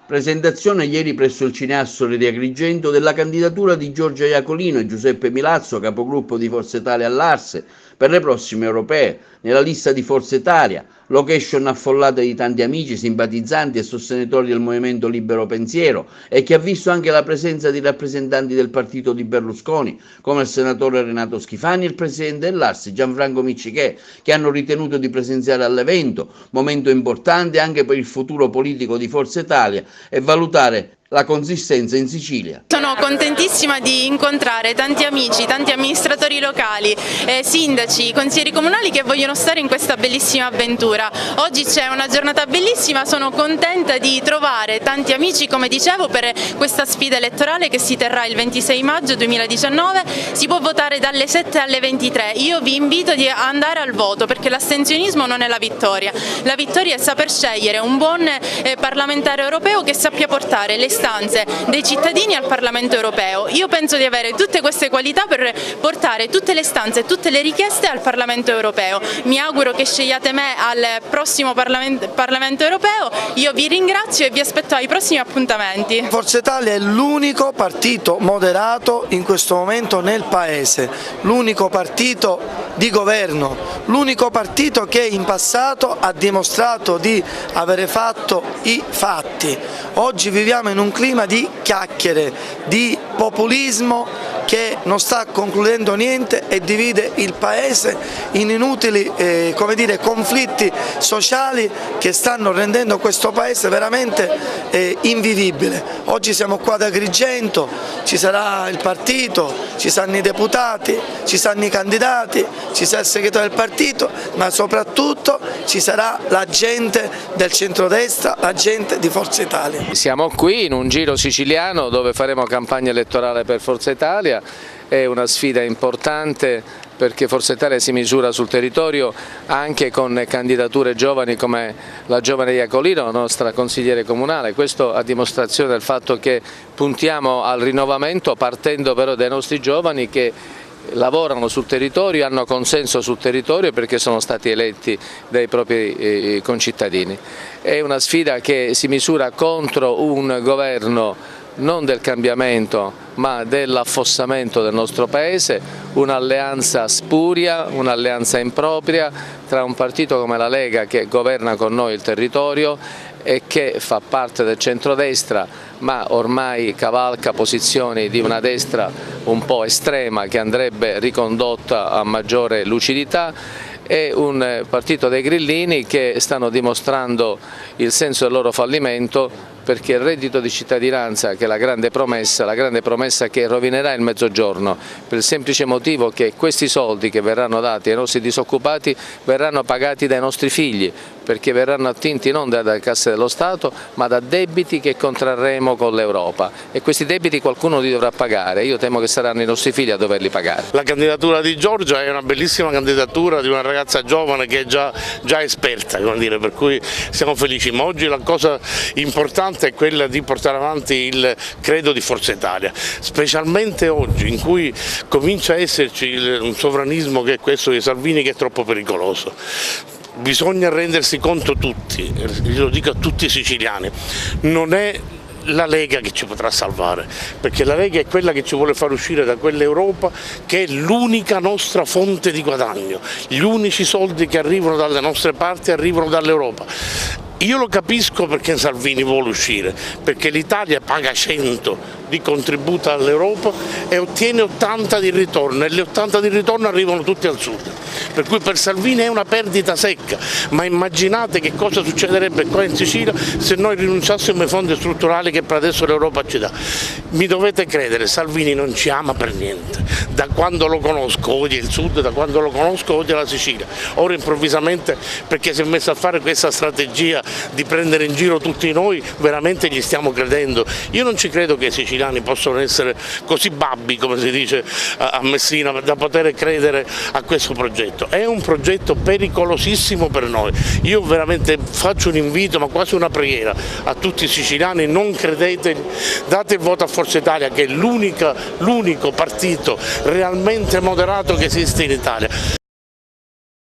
Presentazione ieri presso il Cineassoli di Agrigento della candidatura di Giorgia Iacolino e Giuseppe Milazzo, capogruppo di Forza Italia all'Arse, per le prossime europee. Nella lista di Forza Italia, location affollata di tanti amici, simpatizzanti e sostenitori del Movimento Libero Pensiero, e che ha visto anche la presenza di rappresentanti del partito di Berlusconi, come il senatore Renato Schifani e il presidente dell'Arse Gianfranco Miccichè, che hanno ritenuto di presenziare all'evento, momento importante anche per il futuro politico di Forza Italia, e valutare la consistenza in Sicilia. Sono contentissima di incontrare tanti amici, tanti amministratori locali, sindaci, consiglieri comunali che vogliono stare in questa bellissima avventura. Oggi c'è una giornata bellissima, sono contenta di trovare tanti amici, come dicevo, per questa sfida elettorale che si terrà il 26 maggio 2019. Si può votare dalle 7 alle 23. Io vi invito ad andare al voto, perché l'astensionismo non è la vittoria. La vittoria è saper scegliere un buon parlamentare europeo che sappia portare le istanze dei cittadini al Parlamento europeo. Io penso di avere tutte queste qualità per portare tutte le istanze e tutte le richieste al Parlamento europeo. Mi auguro che scegliate me al prossimo Parlamento europeo. Io vi ringrazio e vi aspetto ai prossimi appuntamenti. Forza Italia è l'unico partito moderato in questo momento nel Paese, l'unico partito di governo, l'unico partito che in passato ha dimostrato di avere fatto i fatti. Oggi viviamo in un clima di chiacchiere, di populismo che non sta concludendo niente e divide il Paese in inutili conflitti sociali che stanno rendendo questo Paese veramente invivibile. Oggi siamo qua ad Agrigento, ci sarà il partito, ci saranno i deputati, ci saranno i candidati, ci sarà il segretario del partito, ma soprattutto ci sarà la gente del centrodestra, la gente di Forza Italia. Siamo qui in un giro siciliano dove faremo campagna elettorale per Forza Italia. È una sfida importante perché Forza Italia si misura sul territorio anche con candidature giovani come la giovane Iacolino, nostra consigliere comunale. Questo a dimostrazione del fatto che puntiamo al rinnovamento partendo però dai nostri giovani che lavorano sul territorio, hanno consenso sul territorio perché sono stati eletti dai propri concittadini. È una sfida che si misura contro un governo non del cambiamento ma dell'affossamento del nostro Paese, un'alleanza spuria, un'alleanza impropria tra un partito come la Lega che governa con noi il territorio e che fa parte del centrodestra ma ormai cavalca posizioni di una destra un po' estrema che andrebbe ricondotta a maggiore lucidità, e un partito dei grillini che stanno dimostrando il senso del loro fallimento, perché il reddito di cittadinanza, che è la grande promessa che rovinerà il Mezzogiorno, per il semplice motivo che questi soldi che verranno dati ai nostri disoccupati verranno pagati dai nostri figli, perché verranno attinti non dalle casse dello Stato ma da debiti che contrarremo con l'Europa, e questi debiti qualcuno li dovrà pagare. Io temo che saranno i nostri figli a doverli pagare. La candidatura di Giorgia è una bellissima candidatura di una ragazza giovane che è già esperta, per cui siamo felici, ma oggi la cosa importante è quella di portare avanti il credo di Forza Italia, specialmente oggi in cui comincia a esserci un sovranismo che è questo di Salvini, che è troppo pericoloso. Bisogna rendersi conto tutti, lo dico a tutti i siciliani, non è la Lega che ci potrà salvare, perché la Lega è quella che ci vuole far uscire da quell'Europa che è l'unica nostra fonte di guadagno, gli unici soldi che arrivano dalle nostre parti arrivano dall'Europa. Io lo capisco perché Salvini vuole uscire, perché l'Italia paga 100 di contributo all'Europa e ottiene 80 di ritorno, e le 80 di ritorno arrivano tutti al sud, per cui per Salvini è una perdita secca, ma immaginate che cosa succederebbe qua in Sicilia se noi rinunciassimo ai fondi strutturali che per adesso l'Europa ci dà. Mi dovete credere, Salvini non ci ama per niente, da quando lo conosco odia il sud, da quando lo conosco odia la Sicilia, ora improvvisamente perché si è messo a fare questa strategia di prendere in giro tutti noi, veramente gli stiamo credendo. Io non ci credo che i siciliani possano essere così babbi, come si dice a Messina, da poter credere a questo progetto. È un progetto pericolosissimo per noi. Io veramente faccio un invito, ma quasi una preghiera a tutti i siciliani: non credete, date il voto a Forza Italia, che è l'unico partito realmente moderato che esiste in Italia.